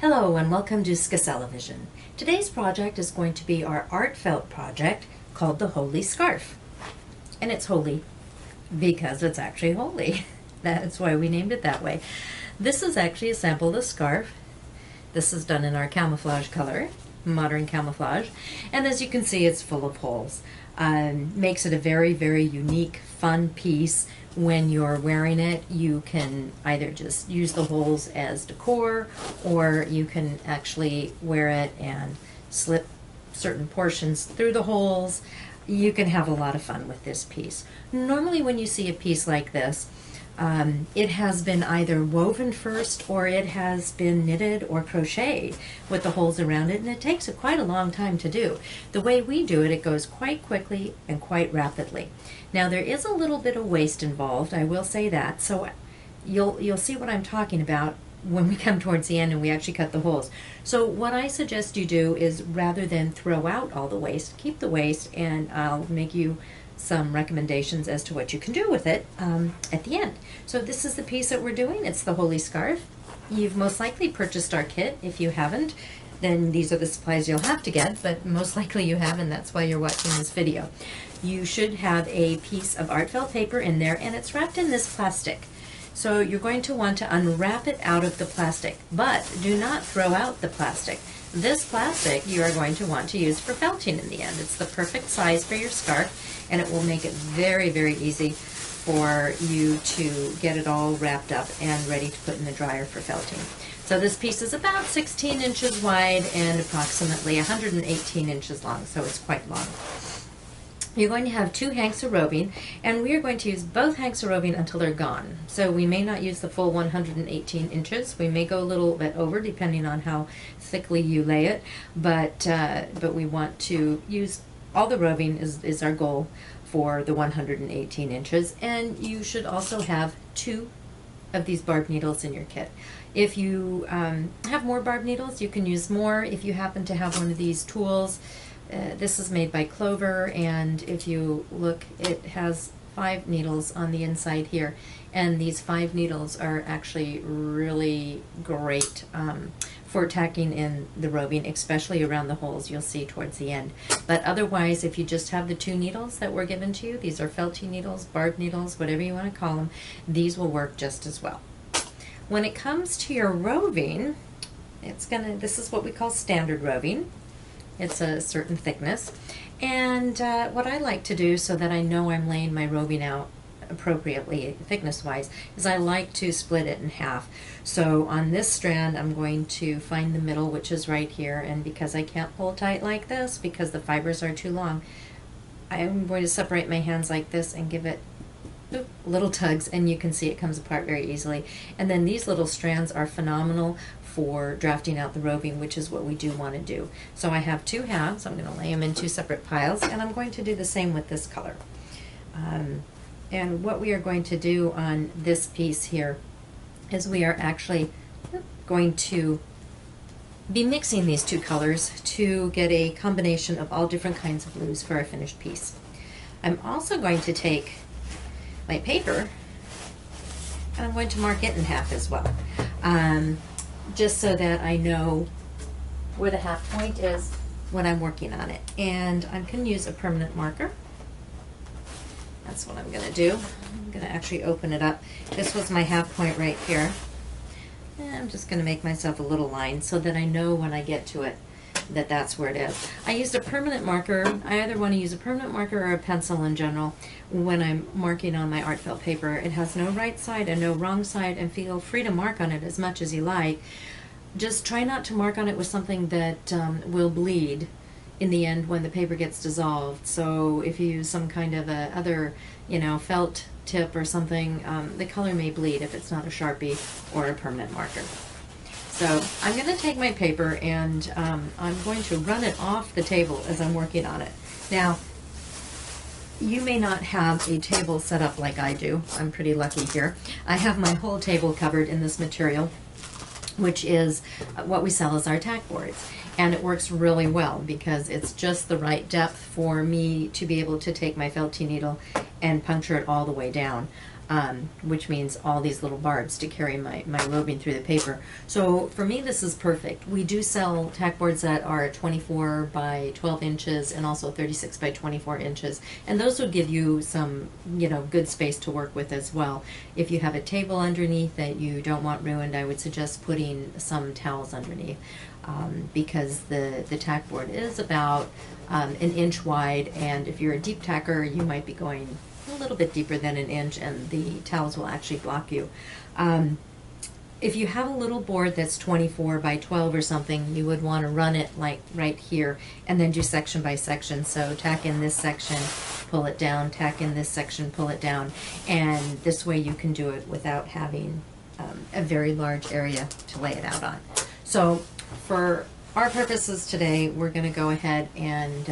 Hello and welcome to Scasella-Vision. Today's project is going to be our Artfelt project called the Holey Scarf. And it's Holey because it's actually Holey. That's why we named it that way. This is actually a sample of the scarf. This is done in our camouflage color, modern camouflage. And as you can see, it's full of holes. Makes it a very, very unique, fun piece. When you're wearing it, you can either just use the holes as decor, or you can actually wear it and slip certain portions through the holes. You can have a lot of fun with this piece. Normally when you see a piece like this, it has been either woven first or it has been knitted or crocheted with the holes around it, and it takes quite a long time to do. The way we do it, it goes quite quickly and quite rapidly. Now there is a little bit of waste involved, I will say that, so you'll see what I'm talking about when we come towards the end and we actually cut the holes. So what I suggest you do is, rather than throw out all the waste, keep the waste, and I'll make you some recommendations as to what you can do with it at the end. So this is the piece that we're doing. It's the Holey Scarf. You've most likely purchased our kit. If you haven't, then these are the supplies you'll have to get, but most likely you have, and that's why you're watching this video. You should have a piece of Artfelt paper in there, and it's wrapped in this plastic. So you're going to want to unwrap it out of the plastic, but do not throw out the plastic. This plastic you are going to want to use for felting in the end. It's the perfect size for your scarf, and it will make it very, very easy for you to get it all wrapped up and ready to put in the dryer for felting. So this piece is about 16 inches wide and approximately 118 inches long, so it's quite long. You're going to have 2 hanks of roving, and we are going to use both hanks of roving until they're gone. So we may not use the full 118 inches. We may go a little bit over depending on how thickly you lay it, but we want to use all the roving is our goal for the 118 inches. And you should also have 2 of these barb needles in your kit. If you have more barb needles, you can use more. If you happen to have one of these tools, this is made by Clover, and if you look, it has 5 needles on the inside here, and these 5 needles are actually really great for tacking in the roving, especially around the holes you'll see towards the end. But otherwise, if you just have the 2 needles that were given to you, these are felty needles, barb needles, whatever you want to call them, these will work just as well. When it comes to your roving, this is what we call standard roving. It's a certain thickness, and what I like to do, so that I know I'm laying my roving out appropriately thickness wise, is I like to split it in half. So on this strand I'm going to find the middle, which is right here, and because I can't pull tight like this because the fibers are too long, I'm going to separate my hands like this and give it little tugs, and you can see it comes apart very easily. And then these little strands are phenomenal for drafting out the roving, which is what we do want to do. So I have 2 halves. I'm going to lay them in 2 separate piles, and I'm going to do the same with this color. And what we are going to do on this piece here is we are actually going to be mixing these 2 colors to get a combination of all different kinds of blues for our finished piece. I'm also going to take my paper, and I'm going to mark it in half as well, just so that I know where the half point is when I'm working on it. And I'm going to use a permanent marker. That's what I'm going to do. I'm going to actually open it up. This was my half point right here. And I'm just going to make myself a little line so that I know when I get to it that that's where it is. I used a permanent marker. I either want to use a permanent marker or a pencil in general when I'm marking on my Artfelt paper. It has no right side and no wrong side, and feel free to mark on it as much as you like. Just try not to mark on it with something that will bleed in the end when the paper gets dissolved. So if you use some kind of other, felt tip or something, the color may bleed if it's not a Sharpie or a permanent marker. So I'm going to take my paper and I'm going to run it off the table as I'm working on it. Now, you may not have a table set up like I do. I'm pretty lucky here. I have my whole table covered in this material, which is what we sell as our tack boards. And it works really well because it's just the right depth for me to be able to take my felty needle and puncture it all the way down. which means all these little barbs to carry my roving through the paper. So for me, this is perfect. We do sell tack boards that are 24 by 12 inches and also 36 by 24 inches. And those will give you some, you know, good space to work with as well. If you have a table underneath that you don't want ruined, I would suggest putting some towels underneath, because the tack board is about an inch wide, and if you're a deep tacker, you might be going a little bit deeper than an inch, and the towels will actually block you. If you have a little board that's 24 by 12 or something, you would want to run it like right here and then do section by section. So tack in this section, pull it down, tack in this section, pull it down, and this way you can do it without having a very large area to lay it out on. So for our purposes today, we're going to go ahead and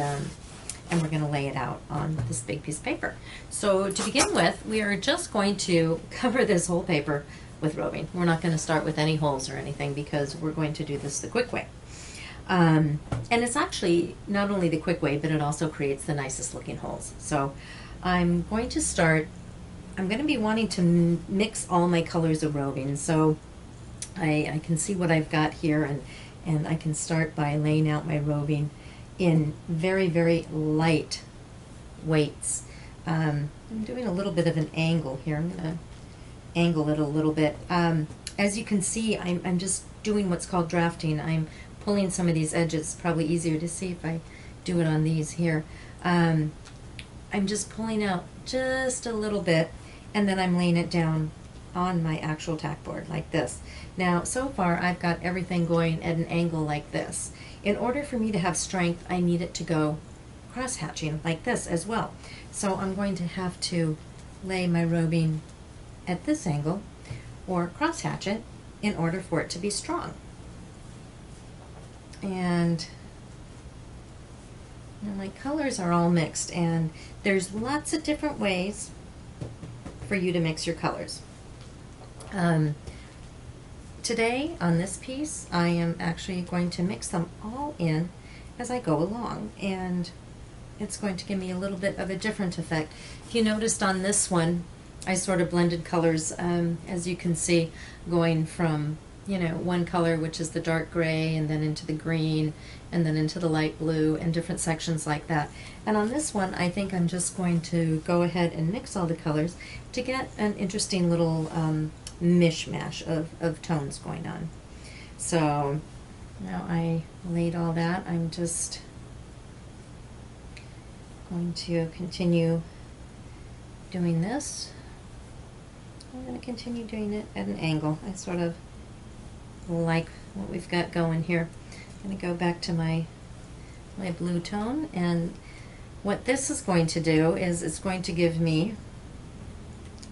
we're going to lay it out on this big piece of paper. So to begin with, we are just going to cover this whole paper with roving. We're not going to start with any holes or anything because we're going to do this the quick way. And it's actually not only the quick way, but it also creates the nicest looking holes. So I'm going to start, I'm going to be wanting to mix all my colors of roving. So I can see what I've got here, and I can start by laying out my roving in very, very light weights. I'm doing a little bit of an angle here. I'm going to angle it a little bit. As you can see, I'm just doing what's called drafting. I'm pulling some of these edges. Probably easier to see if I do it on these here. I'm just pulling out just a little bit, and then I'm laying it down on my actual tack board like this. Now, so far I've got everything going at an angle like this. In order for me to have strength, I need it to go cross-hatching like this as well. So I'm going to have to lay my roving at this angle or cross-hatch it in order for it to be strong. And now my colors are all mixed, and there's lots of different ways for you to mix your colors. Today on this piece, I am actually going to mix them all in as I go along, and it's going to give me a little bit of a different effect. If you noticed on this one, I sort of blended colors, as you can see, going from, you know, one color, which is the dark gray, and then into the green, and then into the light blue, and different sections like that. And on this one, I think I'm just going to go ahead and mix all the colors to get an interesting little mishmash of tones going on. So now I laid all that. I'm just going to continue doing this. I'm going to continue doing it at an angle. I sort of like what we've got going here. I'm going to go back to my blue tone, and what this is going to do is it's going to give me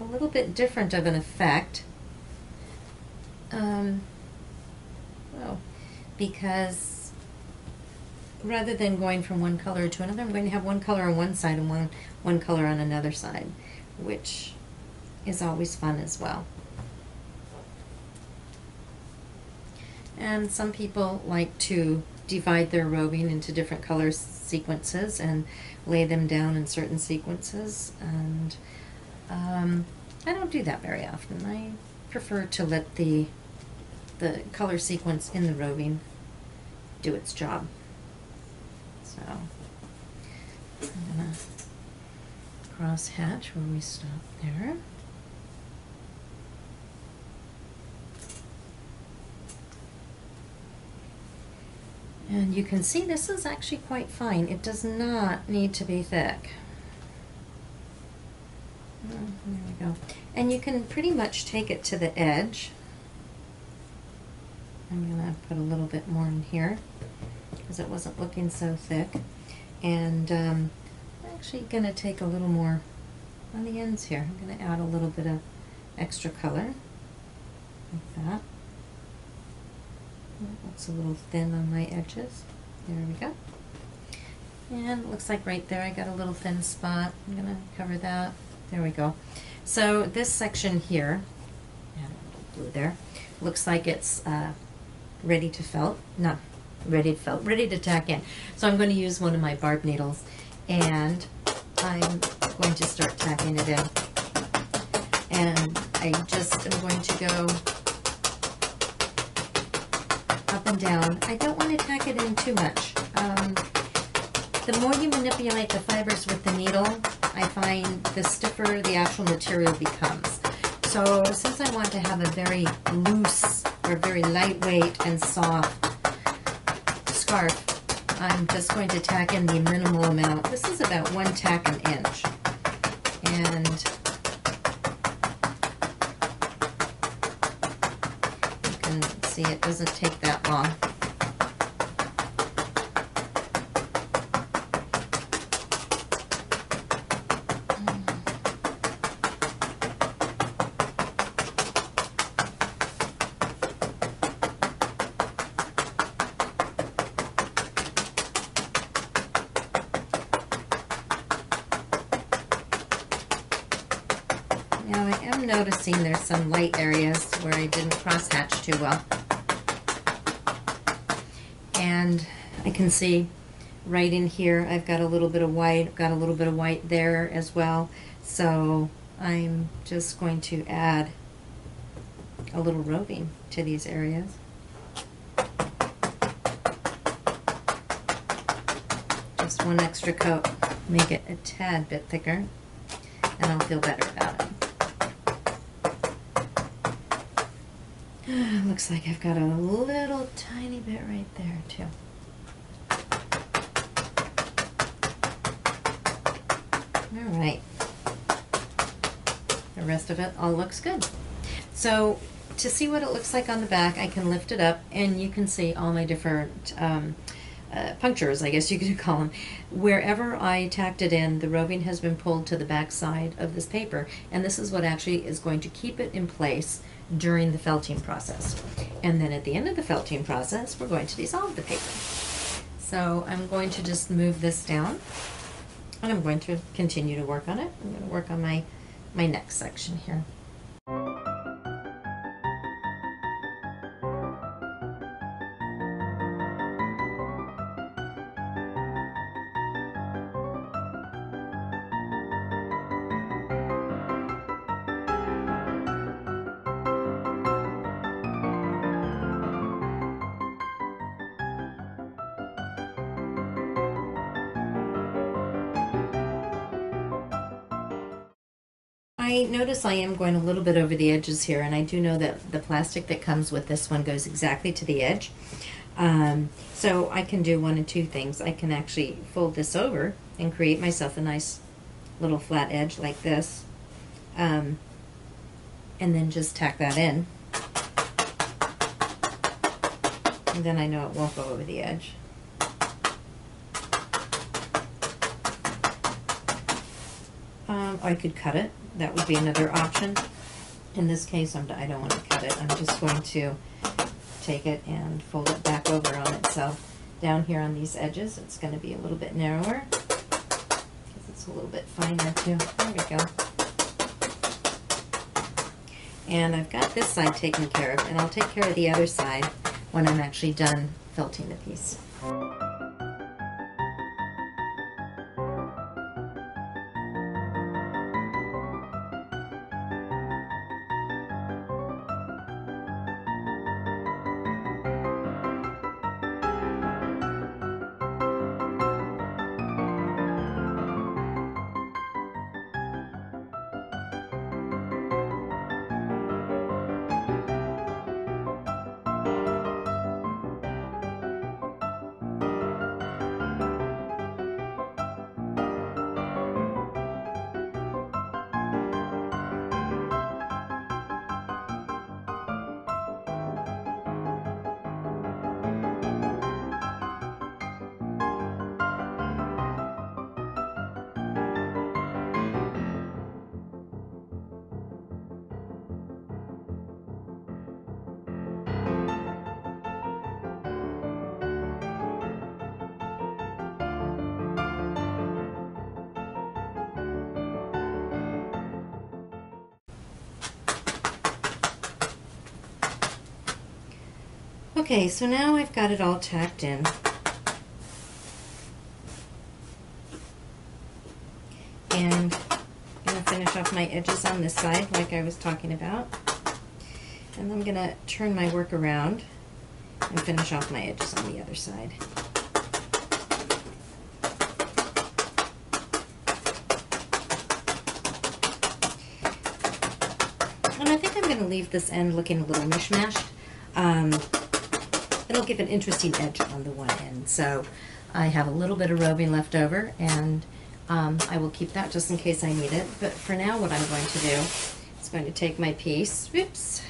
a little bit different of an effect. Because rather than going from one color to another, I'm going to have one color on one side and one color on another side, which is always fun as well. And some people like to divide their roving into different color sequences and lay them down in certain sequences, and I don't do that very often. I prefer to let the color sequence in the roving do its job. So I'm going to cross hatch where we stop there. And you can see this is actually quite fine. It does not need to be thick. Oh, there we go. And you can pretty much take it to the edge. I'm going to put a little bit more in here because it wasn't looking so thick. And I'm actually going to take a little more on the ends here. I'm going to add a little bit of extra color like that. That looks a little thin on my edges. There we go. And it looks like right there I got a little thin spot. I'm going to cover that. There we go. So this section here, add a little blue there, looks like it's ready to felt. No, ready to felt, ready to tack in. So I'm going to use one of my barb needles, and I'm going to start tacking it in. And I just am going to go up and down. I don't want to tack it in too much. The more you manipulate the fibers with the needle, I find the stiffer the actual material becomes. So since I want to have a very loose or very lightweight and soft scarf, I'm just going to tack in the minimal amount. This is about 1 tack an inch. And you can see it doesn't take that long. Now I am noticing there's some light areas where I didn't cross hatch too well. And I can see right in here I've got a little bit of white, I've got a little bit of white there as well. So I'm just going to add a little roving to these areas. Just 1 extra coat, make it a tad bit thicker, and I'll feel better about it. Looks like I've got a little tiny bit right there too. All right. The rest of it all looks good. So to see what it looks like on the back, I can lift it up and you can see all my different punctures, I guess you could call them. Wherever I tacked it in, the roving has been pulled to the back side of this paper, and this is what actually is going to keep it in place during the felting process. And then at the end of the felting process, we're going to dissolve the paper. So I'm going to just move this down, and I'm going to continue to work on it. I'm going to work on my next section here. I notice I am going a little bit over the edges here, and I do know that the plastic that comes with this one goes exactly to the edge. So I can do one of two things. I can actually fold this over and create myself a nice little flat edge like this, and then just tack that in. And then I know it won't go over the edge. I could cut it. That would be another option. In this case, I don't want to cut it. I'm just going to take it and fold it back over on itself. Down here on these edges, it's going to be a little bit narrower because it's a little bit finer too. There we go. And I've got this side taken care of, and I'll take care of the other side when I'm actually done felting the piece. Okay, so now I've got it all tacked in. And I'm going to finish up off my edges on this side like I was talking about. And I'm going to turn my work around and finish off my edges on the other side. And I think I'm going to leave this end looking a little mishmashed. It'll give an interesting edge on the one end. So I have a little bit of roving left over, and I will keep that just in case I need it. But for now, what I'm going to do is going to take my piece, whoops,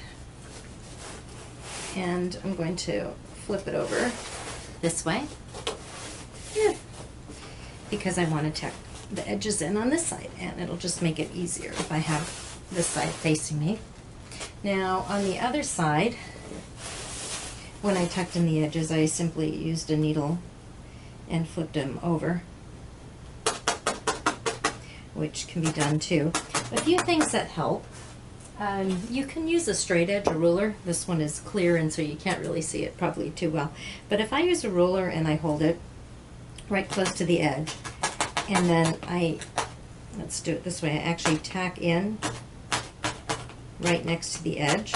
and I'm going to flip it over this way, because I want to tuck the edges in on this side, and it'll just make it easier if I have this side facing me. Now on the other side, when I tucked in the edges, I simply used a needle and flipped them over, which can be done too. A few things that help. You can use a straight edge, a ruler. This one is clear, and so you can't really see it probably too well. But if I use a ruler and I hold it right close to the edge, and then let's do it this way, I actually tack in right next to the edge.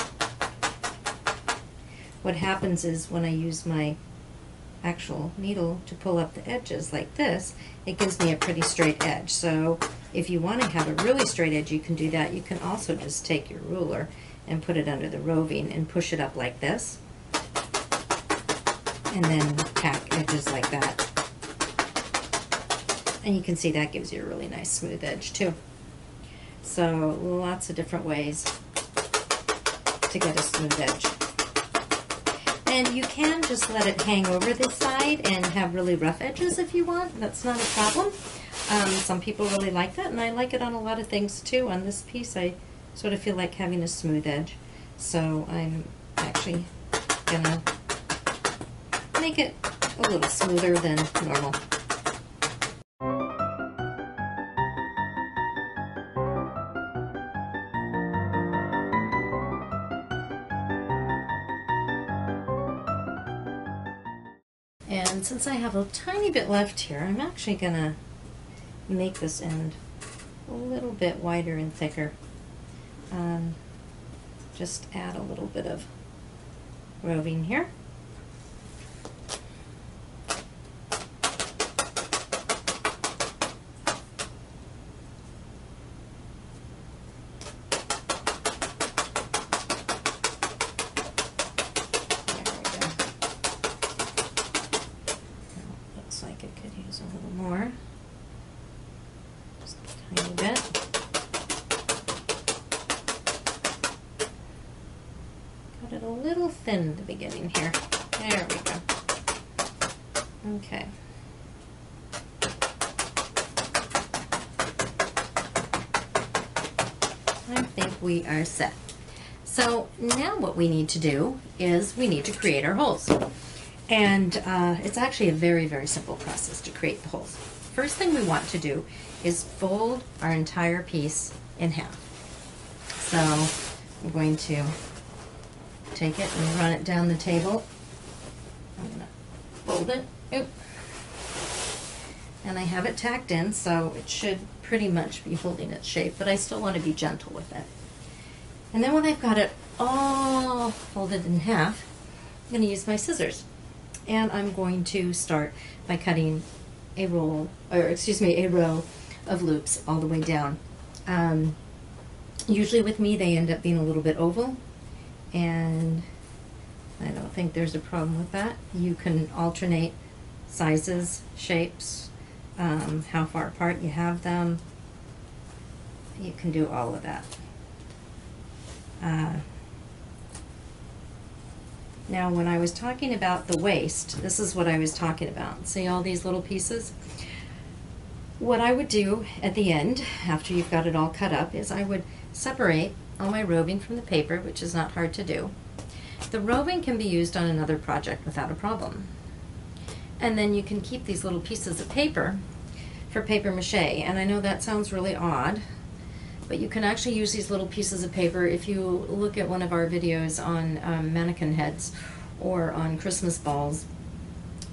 What happens is when I use my actual needle to pull up the edges like this, it gives me a pretty straight edge. So if you want to have a really straight edge, you can do that. You can also just take your ruler and put it under the roving and push it up like this, and then tack edges like that. And you can see that gives you a really nice smooth edge too. So lots of different ways to get a smooth edge. And you can just let it hang over this side and have really rough edges if you want. That's not a problem. Some people really like that, and I like it on a lot of things too. On this piece, I sort of feel like having a smooth edge. So I'm actually gonna make it a little smoother than normal. And since I have a tiny bit left here, I'm actually going to make this end a little bit wider and thicker. Just add a little bit of roving here. Like it could use a little more, just a tiny bit. Got it a little thin at the beginning here. There we go. Okay. I think we are set. So now what we need to do is we need to create our holes. And it's actually a very, very simple process to create the holes. First thing we want to do is fold our entire piece in half. So I'm going to take it and run it down the table. I'm going to fold it. Oop. And I have it tacked in, so it should pretty much be holding its shape, but I still want to be gentle with it. And then when I've got it all folded in half, I'm going to use my scissors. And I'm going to start by cutting a row of loops all the way down. Usually with me, they end up being a little bit oval, and I don't think there's a problem with that. You can alternate sizes, shapes, how far apart you have them. You can do all of that. Now, when I was talking about the waist, this is what I was talking about. See all these little pieces? What I would do at the end, after you've got it all cut up, is I would separate all my roving from the paper, which is not hard to do. The roving can be used on another project without a problem. And then you can keep these little pieces of paper for paper mache. And I know that sounds really odd, but you can actually use these little pieces of paper. If you look at one of our videos on mannequin heads or on Christmas balls,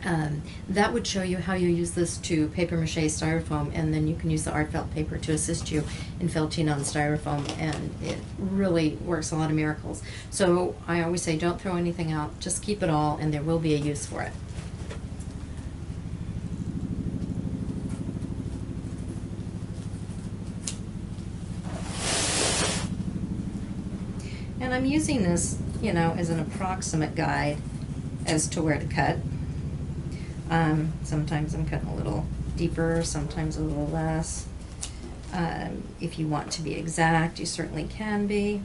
That would show you how you use this to paper mache styrofoam, and then you can use the Artfelt paper to assist you in felting on styrofoam, and it really works a lot of miracles. So I always say don't throw anything out, just keep it all, and there will be a use for it. And I'm using this, you know, as an approximate guide as to where to cut. Sometimes I'm cutting a little deeper, sometimes a little less. If you want to be exact, you certainly can be.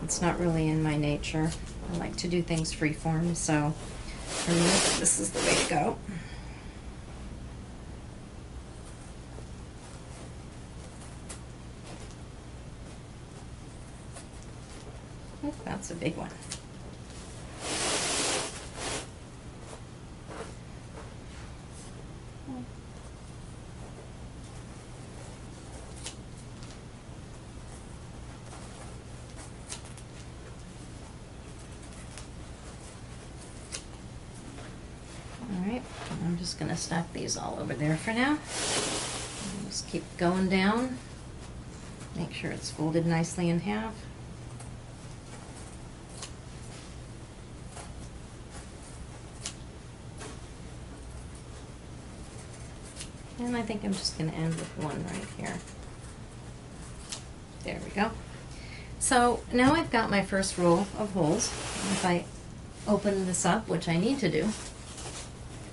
It's not really in my nature. I like to do things freeform, so for me, this is the way to go. Oh, that's a big one. Alright, I'm just going to stack these all over there for now. Just keep going down. Make sure it's folded nicely in half. And I think I'm just going to end with one right here. There we go. So now I've got my first row of holes. If I open this up, which I need to do,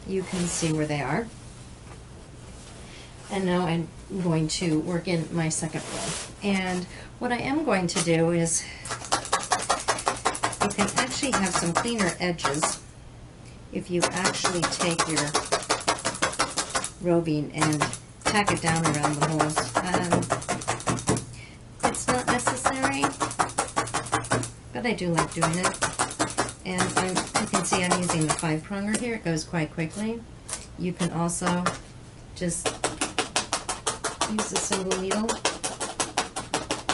you can see where they are. And now I'm going to work in my second row. And what I am going to do is, you can actually have some cleaner edges if you actually take your roving and tack it down around the holes. It's not necessary, but I do like doing it. And you can see I'm using the 5-pronger here. It goes quite quickly. You can also just use a single needle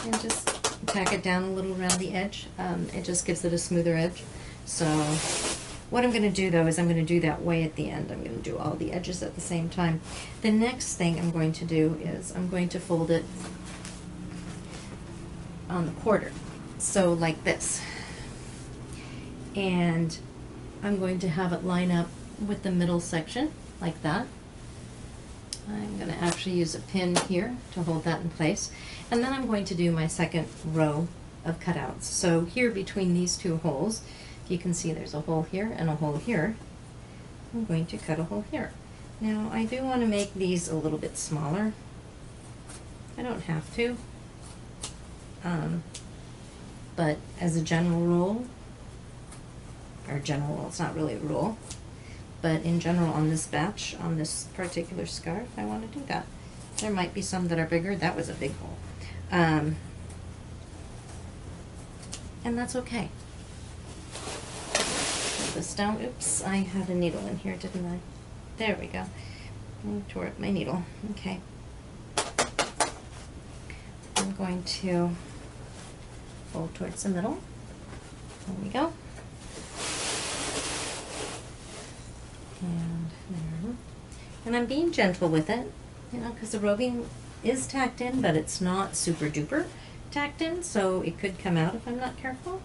and just tack it down a little around the edge. It just gives it a smoother edge. So what I'm going to do though is I'm going to do that way at the end. I'm going to do all the edges at the same time. The next thing I'm going to do is I'm going to fold it on the quarter. So like this. And I'm going to have it line up with the middle section like that. I'm going to actually use a pin here to hold that in place. And then I'm going to do my second row of cutouts. So here between these two holes, you can see there's a hole here and a hole here. I'm going to cut a hole here. Now I do want to make these a little bit smaller. I don't have to. But as a general rule, or general, it's not really a rule, but in general on this batch, on this particular scarf, I want to do that. There might be some that are bigger. That was a big hole. And that's okay. Put this down. Oops, I had a needle in here, didn't I? There we go. I tore up my needle. Okay. I'm going to fold towards the middle. There we go. And there. And I'm being gentle with it, you know, because the roving is tacked in, but it's not super duper tacked in, so it could come out if I'm not careful.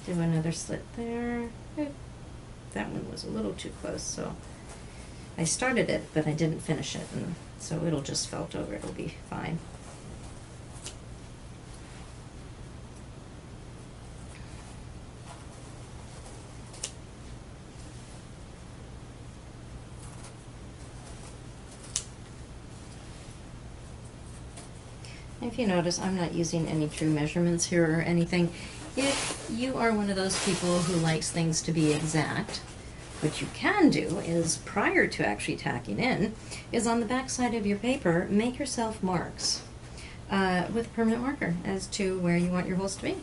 Do another slit there. That one was a little too close, so I started it, but I didn't finish it, and so it'll just felt over. It'll be fine. If you notice, I'm not using any true measurements here or anything. If you are one of those people who likes things to be exact, what you can do is, prior to actually tacking in, is on the back side of your paper, make yourself marks with a permanent marker as to where you want your holes to be.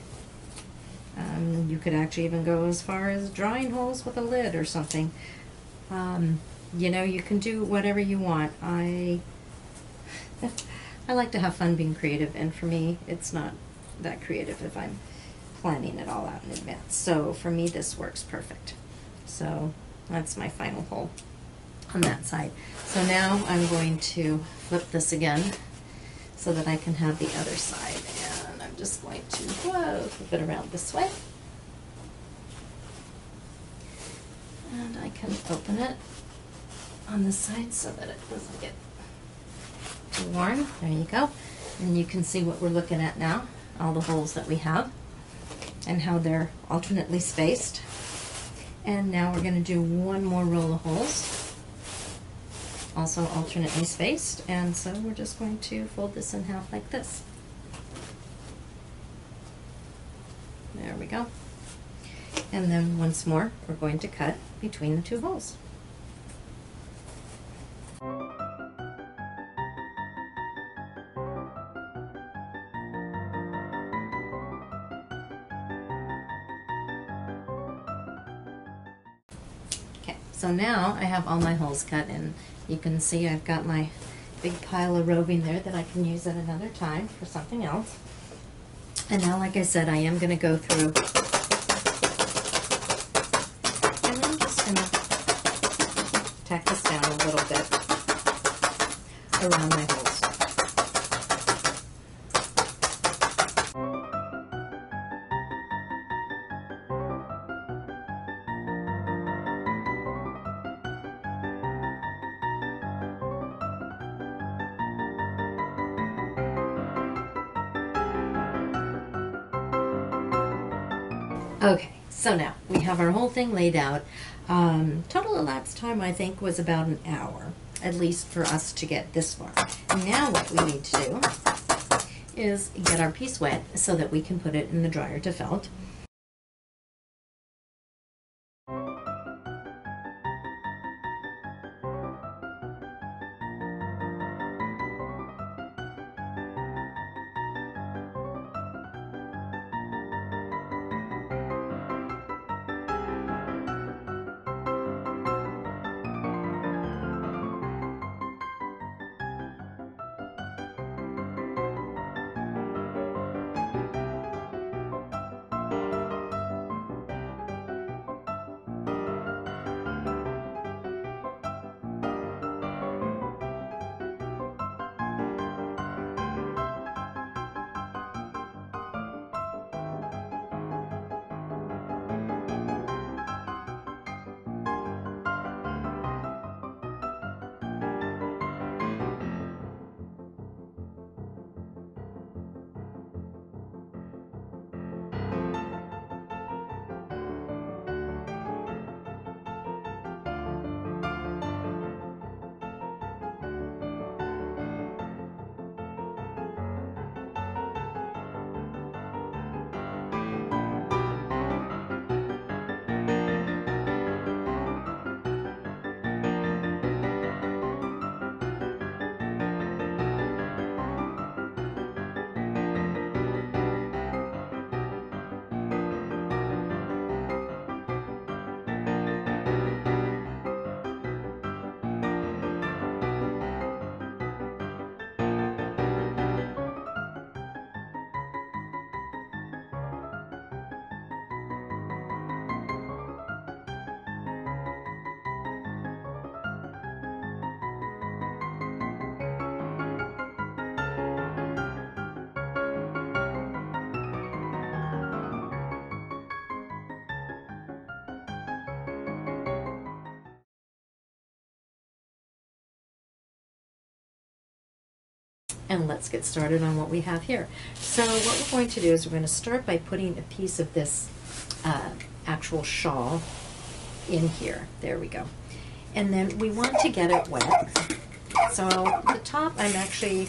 You could actually even go as far as drawing holes with a lid or something. You know, you can do whatever you want. I like to have fun being creative, and for me, it's not that creative if I'm planning it all out in advance. So for me, this works perfect. So that's my final hole on that side. So now I'm going to flip this again so that I can have the other side. And I'm just going to flip it around this way. And I can open it on this side so that it doesn't get too warm. There you go. And you can see what we're looking at now, all the holes that we have and how they're alternately spaced. And now we're going to do one more row of holes, also alternately spaced. And so we're just going to fold this in half like this. There we go. And then once more, we're going to cut between the two holes. Okay, so now I have all my holes cut, and you can see I've got my big pile of roving there that I can use at another time for something else. And now, like I said, I am going to go through and I'm just going to tack this down a little bit around my holes. Okay, so now we have our whole thing laid out. Total elapsed time, I think, was about an hour, at least for us to get this far. Now what we need to do is get our piece wet so that we can put it in the dryer to felt. And let's get started on what we have here. So what we're going to do is we're going to start by putting a piece of this actual shawl in here. There we go. And then we want to get it wet. So the top, I'm actually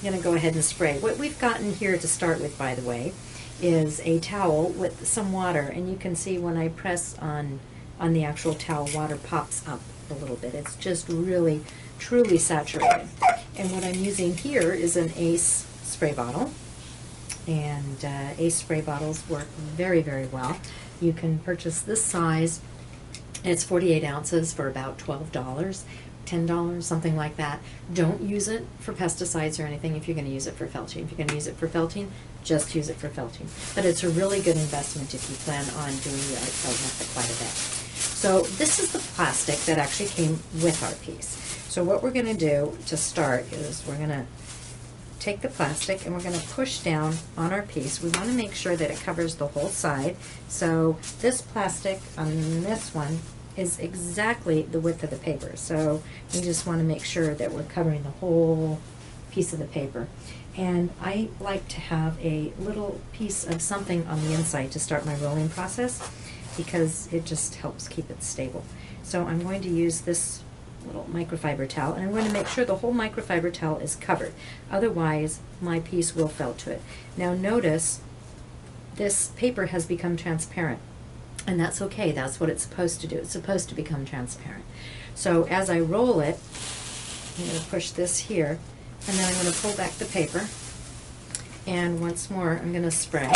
going to go ahead and spray. What we've gotten here to start with, by the way, is a towel with some water. And you can see when I press on the actual towel, water pops up a little bit. It's just really, truly saturated. And what I'm using here is an Ace spray bottle. And Ace spray bottles work very, very well. You can purchase this size. It's 48 ounces for about $12. $10, something like that. Don't use it for pesticides or anything if you're going to use it for felting. If you're going to use it for felting, just use it for felting. But it's a really good investment if you plan on doing the Artfelt method quite a bit. So this is the plastic that actually came with our piece. So what we're going to do to start is we're going to take the plastic and we're going to push down on our piece. We want to make sure that it covers the whole side. So this plastic on this one is exactly the width of the paper. So we just want to make sure that we're covering the whole piece of the paper. And I like to have a little piece of something on the inside to start my rolling process because it just helps keep it stable. So I'm going to use this little microfiber towel, and I'm going to make sure the whole microfiber towel is covered. Otherwise, my piece will felt to it. Now notice this paper has become transparent, and that's okay. That's what it's supposed to do. It's supposed to become transparent. So as I roll it, I'm going to push this here, and then I'm going to pull back the paper, and once more I'm going to spray.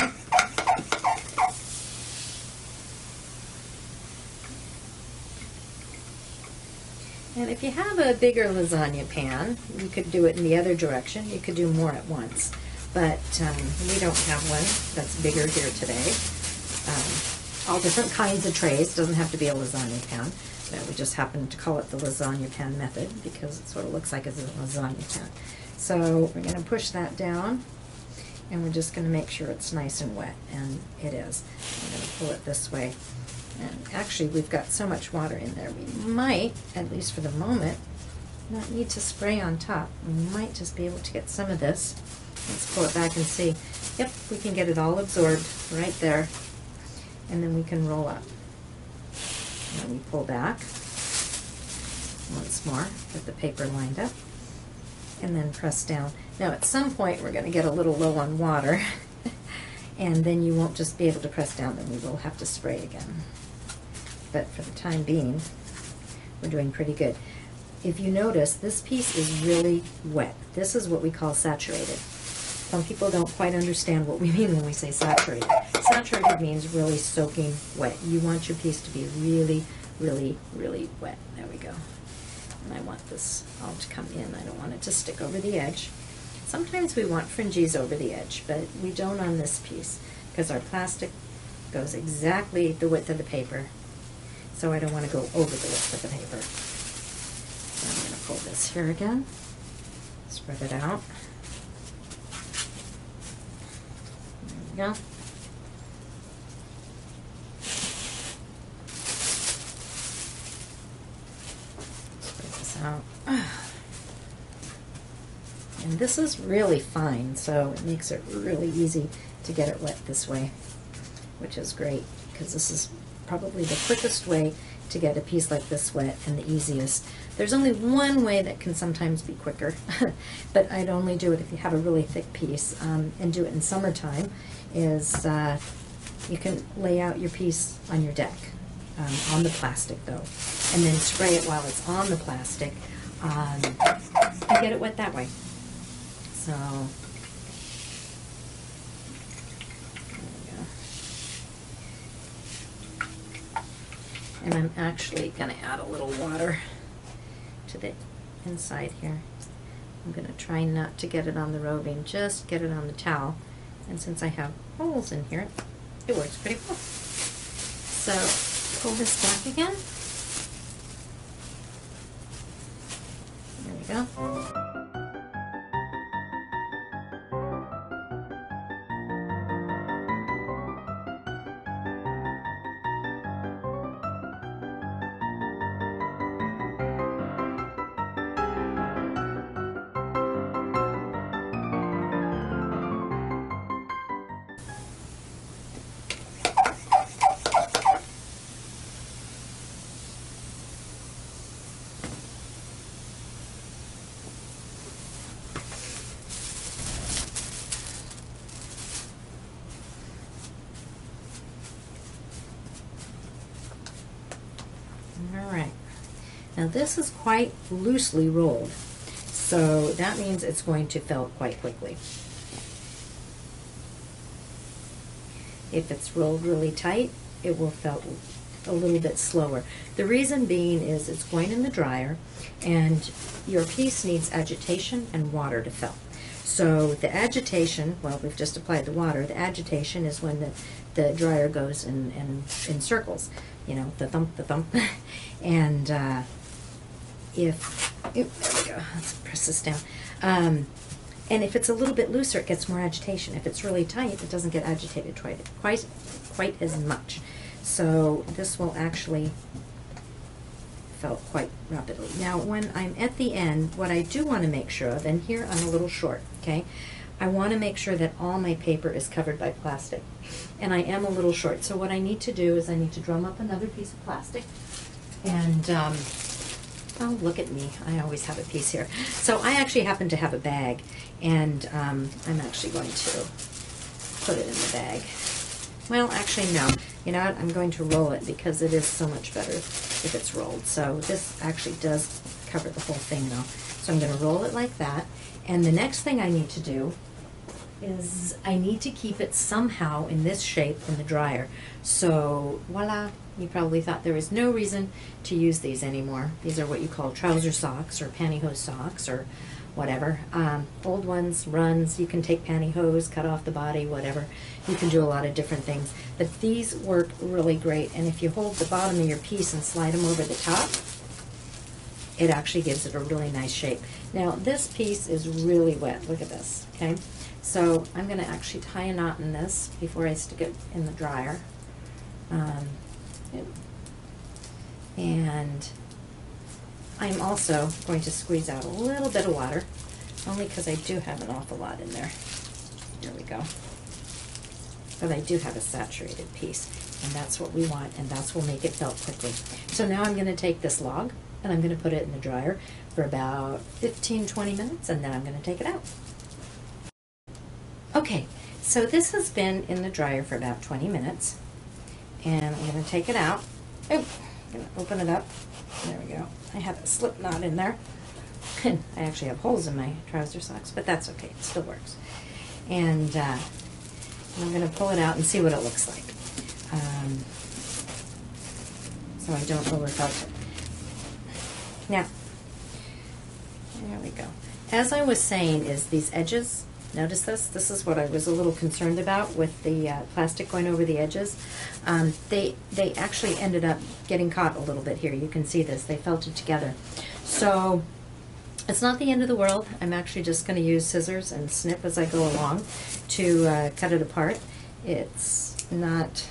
And if you have a bigger lasagna pan, you could do it in the other direction. You could do more at once. But we don't have one that's bigger here today. All different kinds of trays. Doesn't have to be a lasagna pan. We just happen to call it the lasagna pan method because it sort of looks like it's a lasagna pan. So we're going to push that down, and we're just going to make sure it's nice and wet, and it is. I'm going to pull it this way. And actually, we've got so much water in there, we might, at least for the moment, not need to spray on top. We might just be able to get some of this. Let's pull it back and see. Yep, we can get it all absorbed right there. And then we can roll up. And then we pull back once more, get the paper lined up, and then press down. Now, at some point, we're going to get a little low on water, and then you won't just be able to press down, then we will have to spray again. But for the time being, we're doing pretty good. If you notice, this piece is really wet. This is what we call saturated. Some people don't quite understand what we mean when we say saturated. Saturated means really soaking wet. You want your piece to be really, really, really wet. There we go. And I want this all to come in. I don't want it to stick over the edge. Sometimes we want fringes over the edge, but we don't on this piece because our plastic goes exactly the width of the paper. So I don't want to go over the width of the paper. So I'm going to pull this here again, spread it out. There we go. Spread this out. And this is really fine, so it makes it really easy to get it wet this way, which is great because this is probably the quickest way to get a piece like this wet and the easiest. There's only one way that can sometimes be quicker, but I'd only do it if you have a really thick piece, and do it in summertime, is you can lay out your piece on your deck, on the plastic though, and then spray it while it's on the plastic, and get it wet that way. So, and I'm actually going to add a little water to the inside here. I'm going to try not to get it on the roving, just get it on the towel. And since I have holes in here, it works pretty well. So pull this back again. There we go. Alright, now this is quite loosely rolled, so that means it's going to felt quite quickly. If it's rolled really tight, it will felt a little bit slower. The reason being is it's going in the dryer, and your piece needs agitation and water to fill. So the agitation, well, we've just applied the water. The agitation is when the dryer goes in circles, you know, the thump. And there we go, let's press this down. And if it's a little bit looser, it gets more agitation. If it's really tight, it doesn't get agitated quite as much. So this will actually felt quite rapidly. Now, when I'm at the end, what I do want to make sure of, and here I'm a little short, okay? I want to make sure that all my paper is covered by plastic. And I am a little short, so what I need to do is I need to drum up another piece of plastic. And, oh, look at me. I always have a piece here. So I actually happen to have a bag, and I'm actually going to put it in the bag. Well, actually, no. You know what? I'm going to roll it because it is so much better if it's rolled. So this actually does cover the whole thing, though. So I'm going to roll it like that. And the next thing I need to do is I need to keep it somehow in this shape in the dryer. So, voila. You probably thought there was no reason to use these anymore. These are what you call trouser socks or pantyhose socks or whatever. Old ones, runs, you can take pantyhose, cut off the body, whatever. You can do a lot of different things. But these work really great. And if you hold the bottom of your piece and slide them over the top, it actually gives it a really nice shape. Now, this piece is really wet. Look at this, okay? So I'm going to actually tie a knot in this before I stick it in the dryer. And I'm also going to squeeze out a little bit of water, only because I do have an awful lot in there. There we go. But I do have a saturated piece, and that's what we want, and that's what will make it felt quickly. So now I'm going to take this log, and I'm going to put it in the dryer for about 15-20 minutes, and then I'm going to take it out. Okay, so this has been in the dryer for about 20 minutes, and I'm going to take it out. Oh, I'm going to open it up. There we go. I have a slip knot in there. I actually have holes in my trouser socks, but that's okay. It still works. And I'm going to pull it out and see what it looks like. So I don't overfelt it. Now, there we go. As I was saying, is these edges, notice this? This is what I was a little concerned about with the plastic going over the edges. They actually ended up getting caught a little bit here. You can see this. They felted together. So it's not the end of the world. I'm actually just going to use scissors and snip as I go along to cut it apart. It's not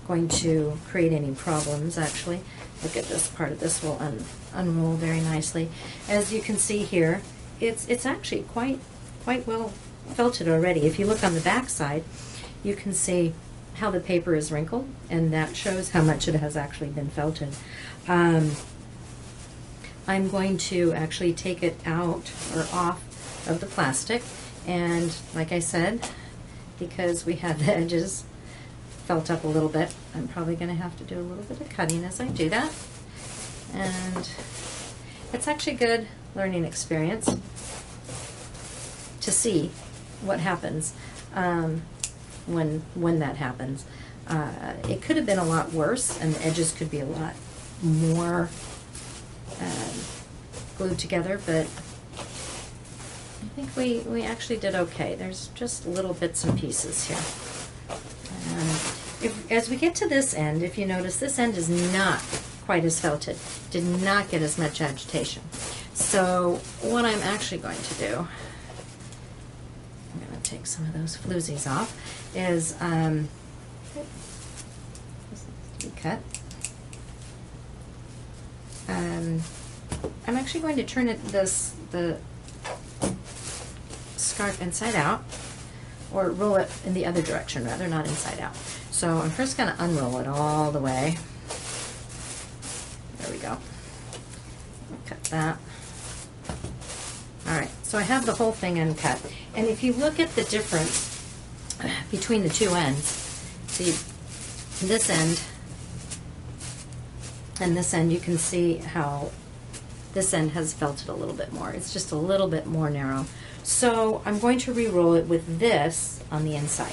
going to create any problems, actually. Look at this part of this will unroll very nicely. As you can see here, it's actually quite well felted already. If you look on the back side, you can see how the paper is wrinkled, and that shows how much it has actually been felted. I'm going to actually take it out or off of the plastic, and like I said, because we have the edges felt up a little bit, I'm probably going to have to do a little bit of cutting as I do that. And it's actually a good learning experience to see what happens when that happens. It could have been a lot worse, and the edges could be a lot more glued together, but I think we actually did okay. There's just little bits and pieces here. As we get to this end, if you notice, this end is not quite as felted, did not get as much agitation. So what I'm actually going to do, I'm going to take some of those floozies off, is cut. I'm actually going to turn the scarf inside out, or roll it in the other direction rather, not inside out. So I'm first going to unroll it all the way. There we go. Cut that. Alright, so I have the whole thing uncut. And if you look at the difference between the two ends, see this end and this end, you can see how this end has felted a little bit more. It's just a little bit more narrow. So I'm going to re-roll it with this on the inside,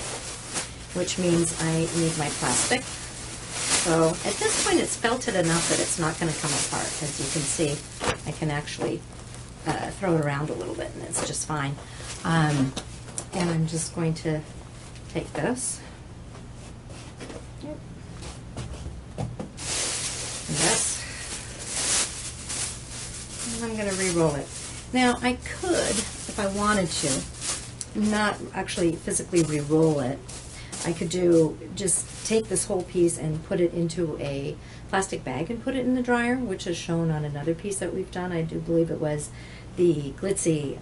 which means I need my plastic. So at this point it's felted enough that it's not going to come apart. As you can see, I can actually throw it around a little bit and it's just fine. And I'm just going to take this. And this. And I'm going to re-roll it. Now I could, if I wanted to, not actually physically re-roll it. I could just take this whole piece and put it into a plastic bag and put it in the dryer, which is shown on another piece that we've done. I do believe it was the glitzy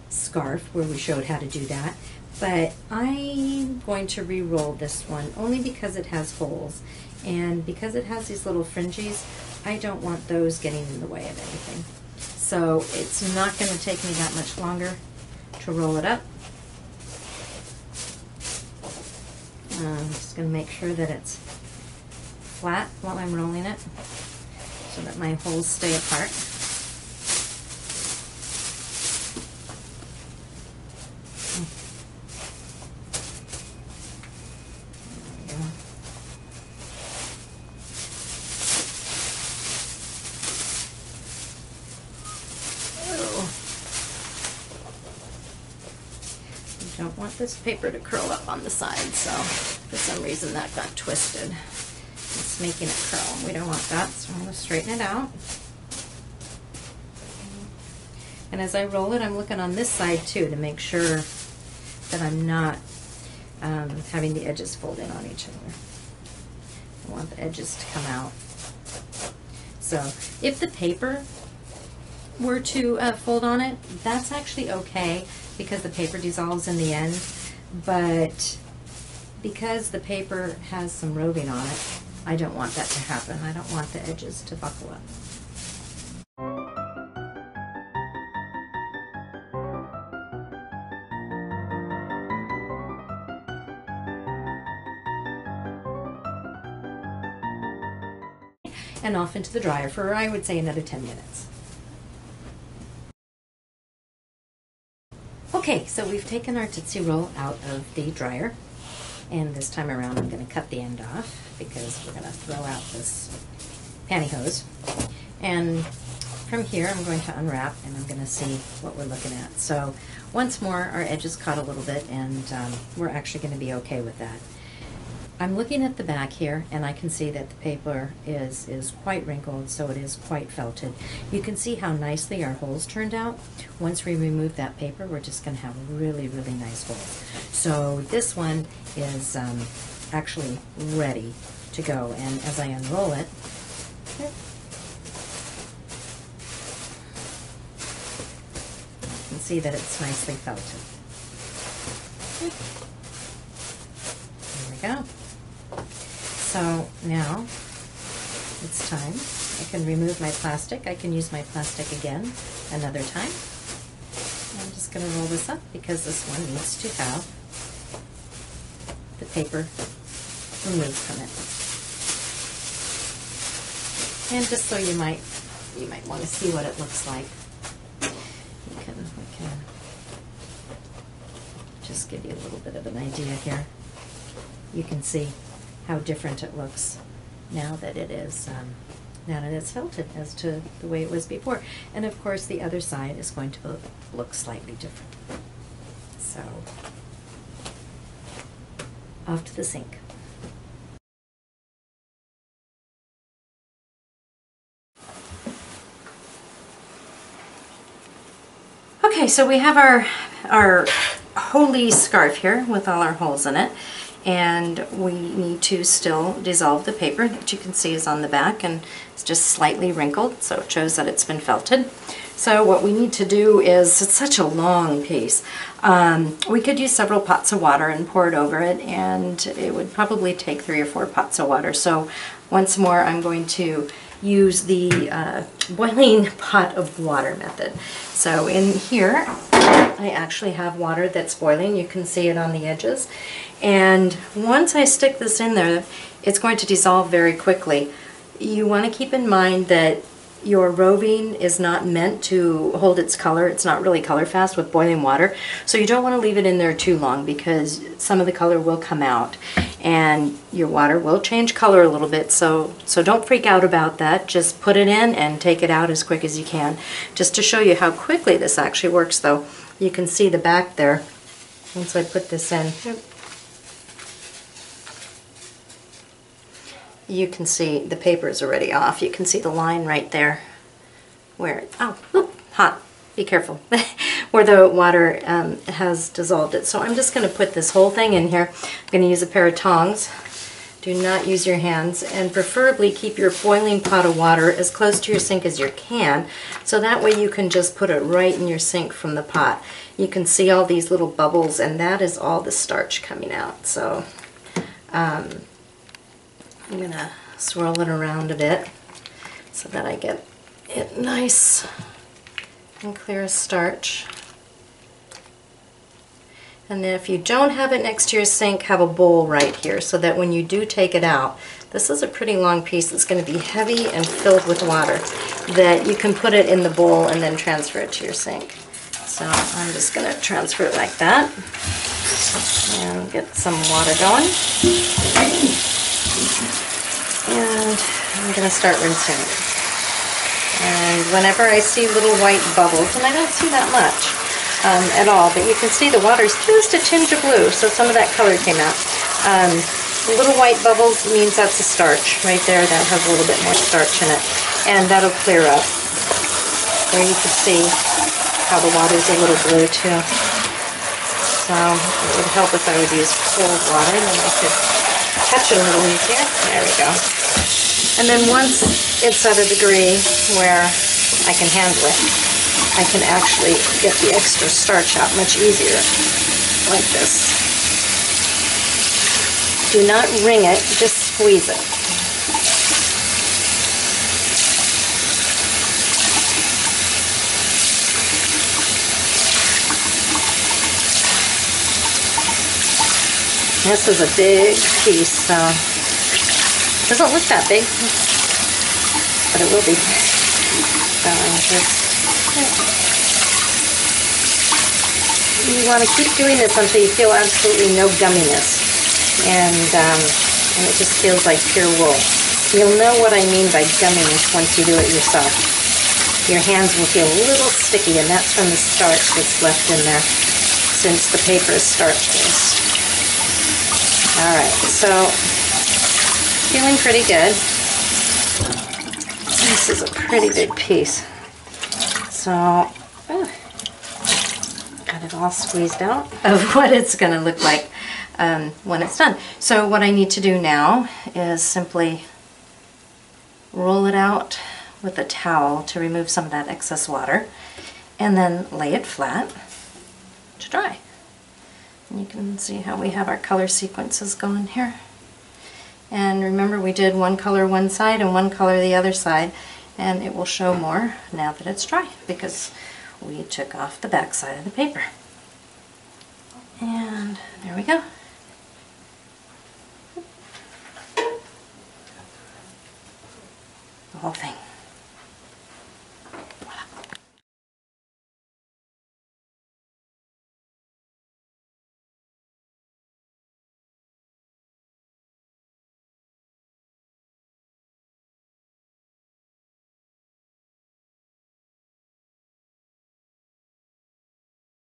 scarf where we showed how to do that. But I'm going to re-roll this one only because it has holes. And because it has these little fringes, I don't want those getting in the way of anything. So it's not going to take me that much longer to roll it up. I'm just going to make sure that it's flat while I'm rolling it so that my holes stay apart. There we go. Don't want this paper to curl up on the side, so for some reason that got twisted. It's making it curl. We don't want that, so I'm going to straighten it out. And as I roll it, I'm looking on this side too to make sure that I'm not having the edges fold in on each other. I want the edges to come out. So if the paper were to fold on it, that's actually okay because the paper dissolves in the end, but because the paper has some roving on it, I don't want that to happen. I don't want the edges to buckle up. And off into the dryer for, I would say, another 10 minutes. Okay, so we've taken our Tootsie Roll out of the dryer, and this time around I'm going to cut the end off because we're going to throw out this pantyhose. And from here I'm going to unwrap and I'm going to see what we're looking at. So once more, our edges caught a little bit, and we're actually going to be okay with that. I'm looking at the back here, and I can see that the paper is quite wrinkled, so it is quite felted. You can see how nicely our holes turned out. Once we remove that paper, we're just going to have really, really nice holes. So this one is actually ready to go, and as I unroll it, you can see that it's nicely felted. There we go. So now it's time. I can remove my plastic. I can use my plastic again another time. I'm just going to roll this up because this one needs to have the paper removed from it. And just so you might want to see what it looks like. We can just give you a little bit of an idea here. You can see how different it looks now that it is felted as to the way it was before. And of course the other side is going to look slightly different. So off to the sink. Okay, so we have our Holey scarf here with all our holes in it. And we need to still dissolve the paper that you can see is on the back, and it's just slightly wrinkled, so it shows that it's been felted. So what we need to do is, it's such a long piece, we could use several pots of water and pour it over it, and it would probably take 3 or 4 pots of water. So once more I'm going to use the boiling pot of water method. So in here I actually have water that's boiling. You can see it on the edges. And once I stick this in there, it's going to dissolve very quickly. You want to keep in mind that your roving is not meant to hold its color. It's not really color fast with boiling water. So you don't want to leave it in there too long because some of the color will come out. and your water will change color a little bit, so don't freak out about that. Just put it in and take it out as quick as you can. Just to show you how quickly this actually works though, you can see the back there once I put this in. You can see the paper is already off. You can see the line right there where, oh, whoop, hot, be careful, where the water has dissolved it. So I'm just going to put this whole thing in here. I'm going to use a pair of tongs. Do not use your hands, and preferably keep your boiling pot of water as close to your sink as you can, so that way you can just put it right in your sink from the pot. You can see all these little bubbles, and that is all the starch coming out. So I'm going to swirl it around a bit so that I get it nice and clear as starch. And then if you don't have it next to your sink, have a bowl right here so that when you do take it out, this is a pretty long piece. It's going to be heavy and filled with water, that you can put it in the bowl and then transfer it to your sink. So I'm just going to transfer it like that and get some water going. And I'm going to start rinsing it. And whenever I see little white bubbles, and I don't see that much at all, but you can see the water's just a tinge of blue, so some of that color came out. The little white bubbles means that's the starch right there. That has a little bit more starch in it, and that'll clear up. There you can see how the water's a little blue too. So it would help if I would use cold water, and then I could touch it a little easier. There we go. And then once it's at a degree where I can handle it, I can actually get the extra starch out much easier, like this. Do not wring it, just squeeze it. This is a big piece, so it doesn't look that big, but it will be. You want to keep doing this until you feel absolutely no gumminess, and it just feels like pure wool. You'll know what I mean by gumminess once you do it yourself. Your hands will feel a little sticky, and that's from the starch that's left in there, since the paper is starch-based. Alright, so feeling pretty good. This is a pretty big piece. So, got it all squeezed out of what it's going to look like when it's done. So what I need to do now is simply roll it out with a towel to remove some of that excess water, and then lay it flat to dry. And you can see how we have our color sequences going here. And remember, we did one color one side and one color the other side, and it will show more now that it's dry because we took off the back side of the paper. And there we go.